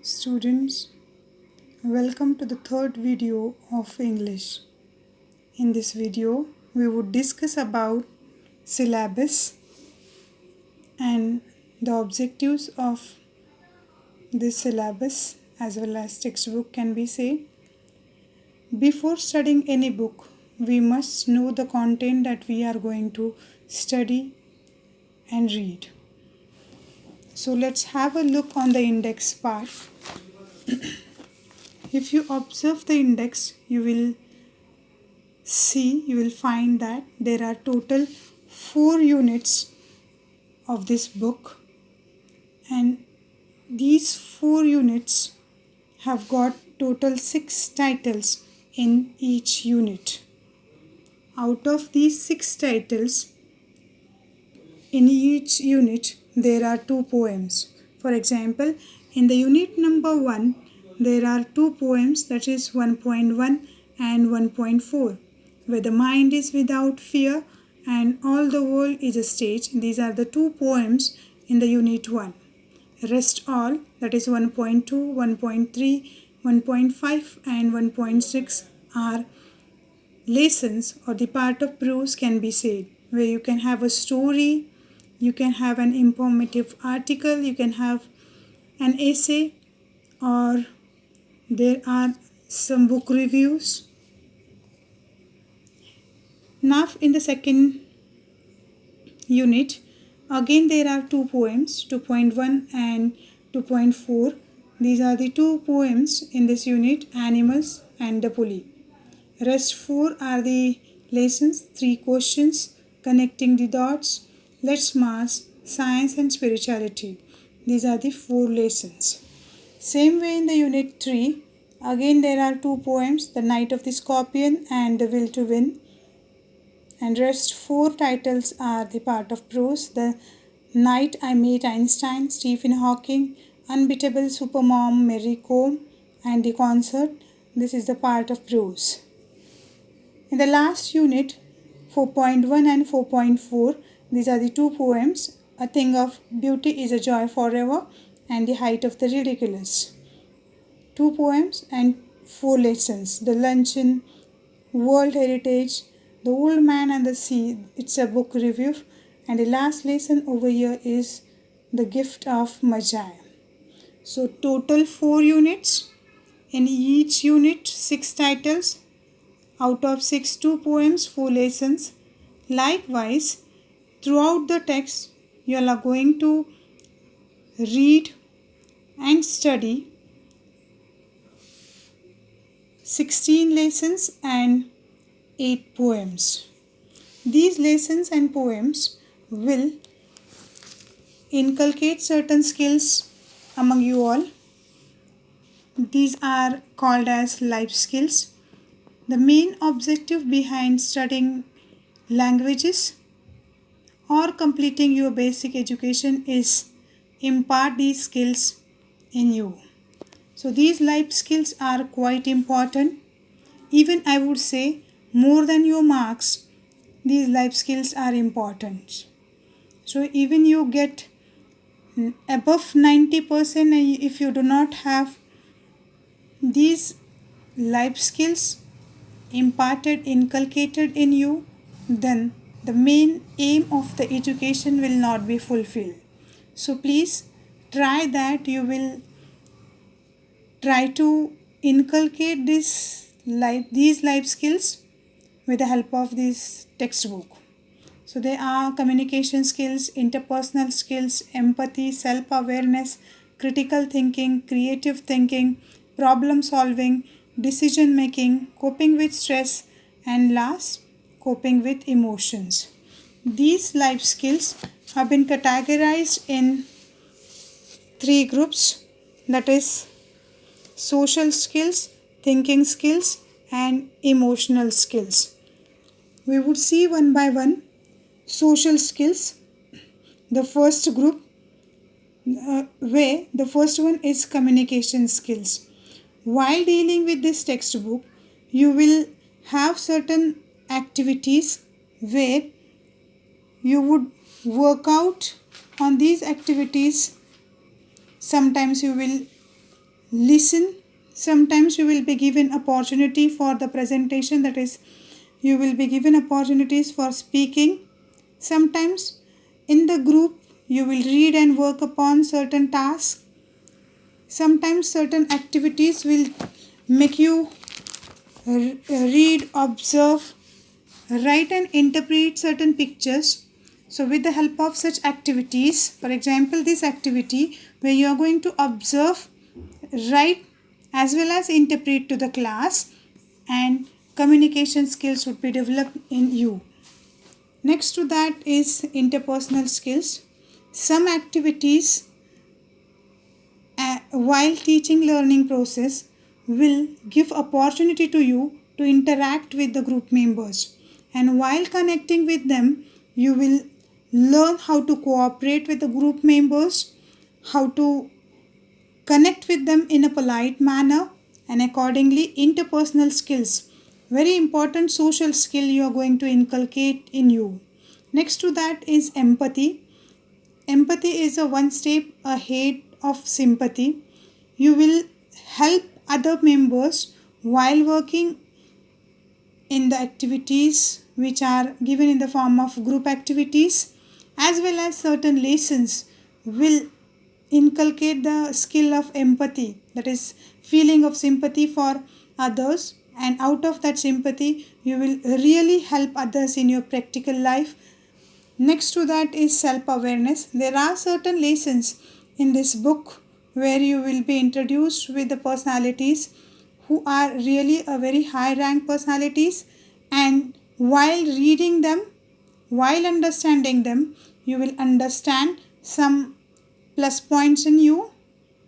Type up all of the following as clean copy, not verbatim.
Students, welcome to the third video of English. In this video, we would discuss about syllabus and the objectives of this syllabus as well as textbook can be said. Before studying any book, we must know the content that we are going to study and read. So let's have a look on the index part. If you observe the index, you will find that there are total 4 units of this book, and these 4 units have got total 6 titles in each unit. Out of these 6 titles, in each unit there are 2 poems. For example, in the unit number 1, there are 2 poems, that is 1.1 and 1.4, where the mind is without fear and all the world is a stage. These are the 2 poems in the unit 1. Rest all, that is 1.2, 1.3, 1.5 and 1.6 are lessons or the part of prose can be said, where you can have a story, you can have an informative article, you can have an essay, or there are some book reviews. Now in the second unit, again there are 2 poems, 2.1 and 2.4. These are the 2 poems in this unit, Animals and the Pulley. Rest 4 are the lessons, 3 questions, connecting the dots, let's mass, science and spirituality. These are the 4 lessons. Same way in the unit 3, again there are 2 poems, The Night of the Scorpion and The Will to Win. And rest 4 titles are the part of prose, The Night I Met Einstein, Stephen Hawking, Unbeatable Supermom, Mary Kom, and The Concert. This is the part of prose. In the last unit, 4.1 and 4.4, these are the 2 poems, A Thing of Beauty is a Joy Forever and The Height of the Ridiculous. 2 poems and 4 lessons, The Luncheon, World Heritage, The Old Man and the Sea, it's a book review, and the last lesson over here is The Gift of Magi. So total 4 units, in each unit 6 titles, out of 6 2 poems, 4 lessons. Likewise, throughout the text you are going to read and study 16 lessons and 8 poems. These lessons and poems will inculcate certain skills among you all. These are called as life skills. The main objective behind studying languages or completing your basic education is impart these skills in you. So these life skills are quite important. Even I would say more than your marks, these life skills are important. So even you get above 90%, if you do not have these life skills imparted, inculcated in you, then the main aim of the education will not be fulfilled. So please try that. You will try to inculcate these life skills with the help of this textbook. So they are communication skills, interpersonal skills, empathy, self-awareness, critical thinking, creative thinking, problem solving, decision making, coping with stress, and last, coping with emotions. These life skills have been categorized in 3 groups, that is social skills, thinking skills, and emotional skills. We would see one by one. Social skills, the first group, where the first one is communication skills. While dealing with this textbook, you will have certain activities where you would work out on these activities. Sometimes you will listen. Sometimes you will be given opportunity for the presentation, that is, you will be given opportunities for speaking. Sometimes in the group you will read and work upon certain tasks. Sometimes certain activities will make you read, observe, write and interpret certain pictures. So with the help of such activities, for example this activity where you are going to observe, write as well as interpret to the class, and communication skills would be developed in you. Next to that is interpersonal skills. Some activities while teaching learning process will give opportunity to you to interact with the group members, and while connecting with them you will learn how to cooperate with the group members, how to connect with them in a polite manner, and accordingly interpersonal skills, very important social skill you are going to inculcate in you. Next to that is empathy. Empathy is a one step ahead of sympathy. You will help other members while working in the activities which are given in the form of group activities, as well as certain lessons will inculcate the skill of empathy, that is feeling of sympathy for others, and out of that sympathy you will really help others in your practical life. Next to that is self-awareness. There are certain lessons in this book where you will be introduced with the personalities who are really a very high rank personalities, and while reading them, while understanding them, you will understand some plus points in you,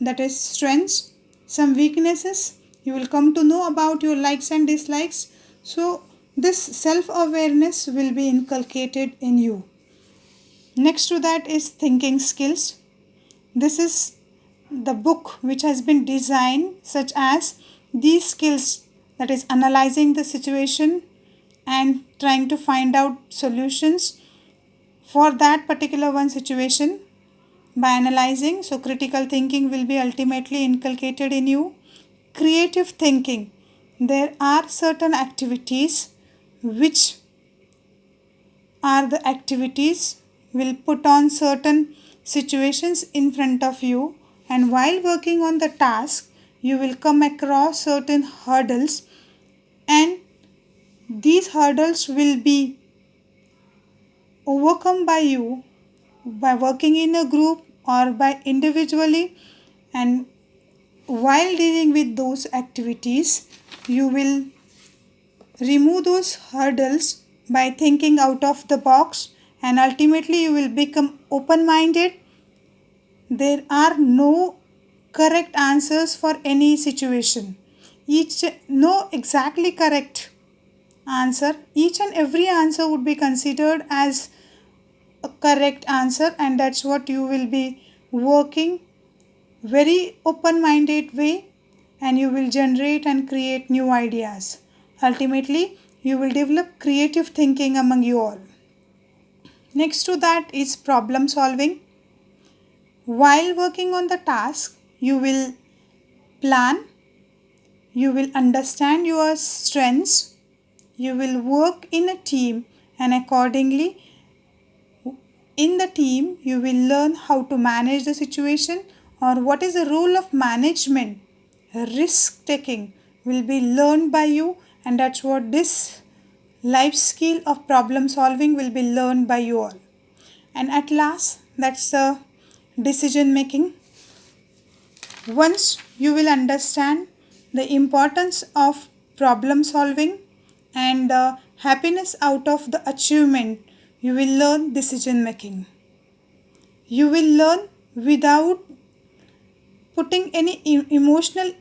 that is strengths, some weaknesses. You will come to know about your likes and dislikes. So this self-awareness will be inculcated in you. Next to that is thinking skills. This is the book which has been designed such as these skills, that is analyzing the situation and trying to find out solutions for that particular one situation by analyzing. So critical thinking will be ultimately inculcated in you. Creative thinking. There are certain activities which are the activities will put on certain situations in front of you, and while working on the task you will come across certain hurdles, and these hurdles will be overcome by you by working in a group or by individually, and while dealing with those activities you will remove those hurdles by thinking out of the box, and ultimately you will become open minded. There are no correct answers for any situation, each no exactly correct answer. Each and every answer would be considered as a correct answer, and that's what you will be working very open minded way, and you will generate and create new ideas. Ultimately you will develop creative thinking among you all. Next to that is problem solving. While working on the task you will plan, you will understand your strengths, you will work in a team, and accordingly in the team you will learn how to manage the situation, or what is the role of management. Risk taking will be learned by you, and that's what this life skill of problem solving will be learned by you all. And at last, that's the decision making. Once you will understand the importance of problem solving and the happiness out of the achievement, you will learn decision making. You will learn without putting any emotional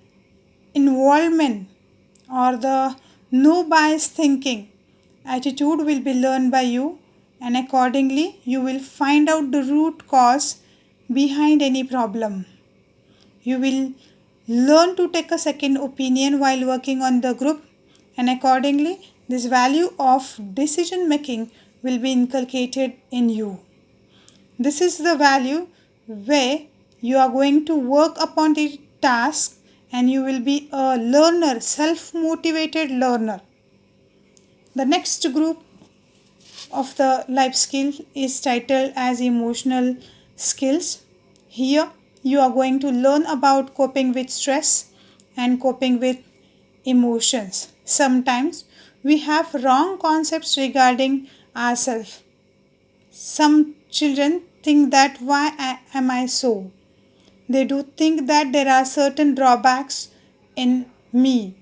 involvement or the no bias thinking. Attitude will be learned by you, and accordingly you will find out the root cause behind any problem. You will learn to take a second opinion while working on the group, and accordingly this value of decision making will be inculcated in you. This is the value where you are going to work upon the task and you will be a learner, self-motivated learner. The next group of the life skill is titled as emotional skills. Here you are going to learn about coping with stress and coping with emotions. Sometimes we have wrong concepts regarding ourselves. Some children think that am I so? They do think that there are certain drawbacks in me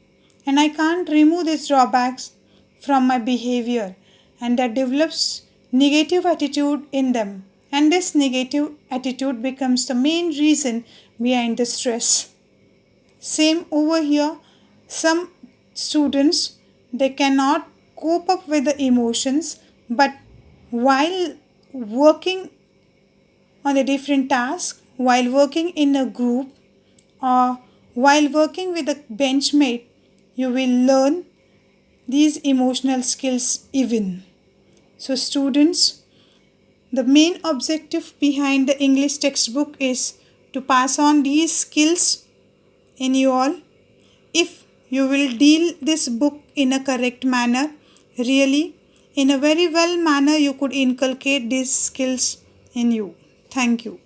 and I can't remove these drawbacks from my behavior, and that develops negative attitude in them, and this negative attitude becomes the main reason behind the stress. Same over here, some students, they cannot cope up with the emotions, but while working on a different task, while working in a group, or while working with a benchmate, you will learn these emotional skills even. So students, the main objective behind the English textbook is to pass on these skills in you all. If you will deal this book in a correct manner, really in a very well manner, you could inculcate these skills in you. Thank you.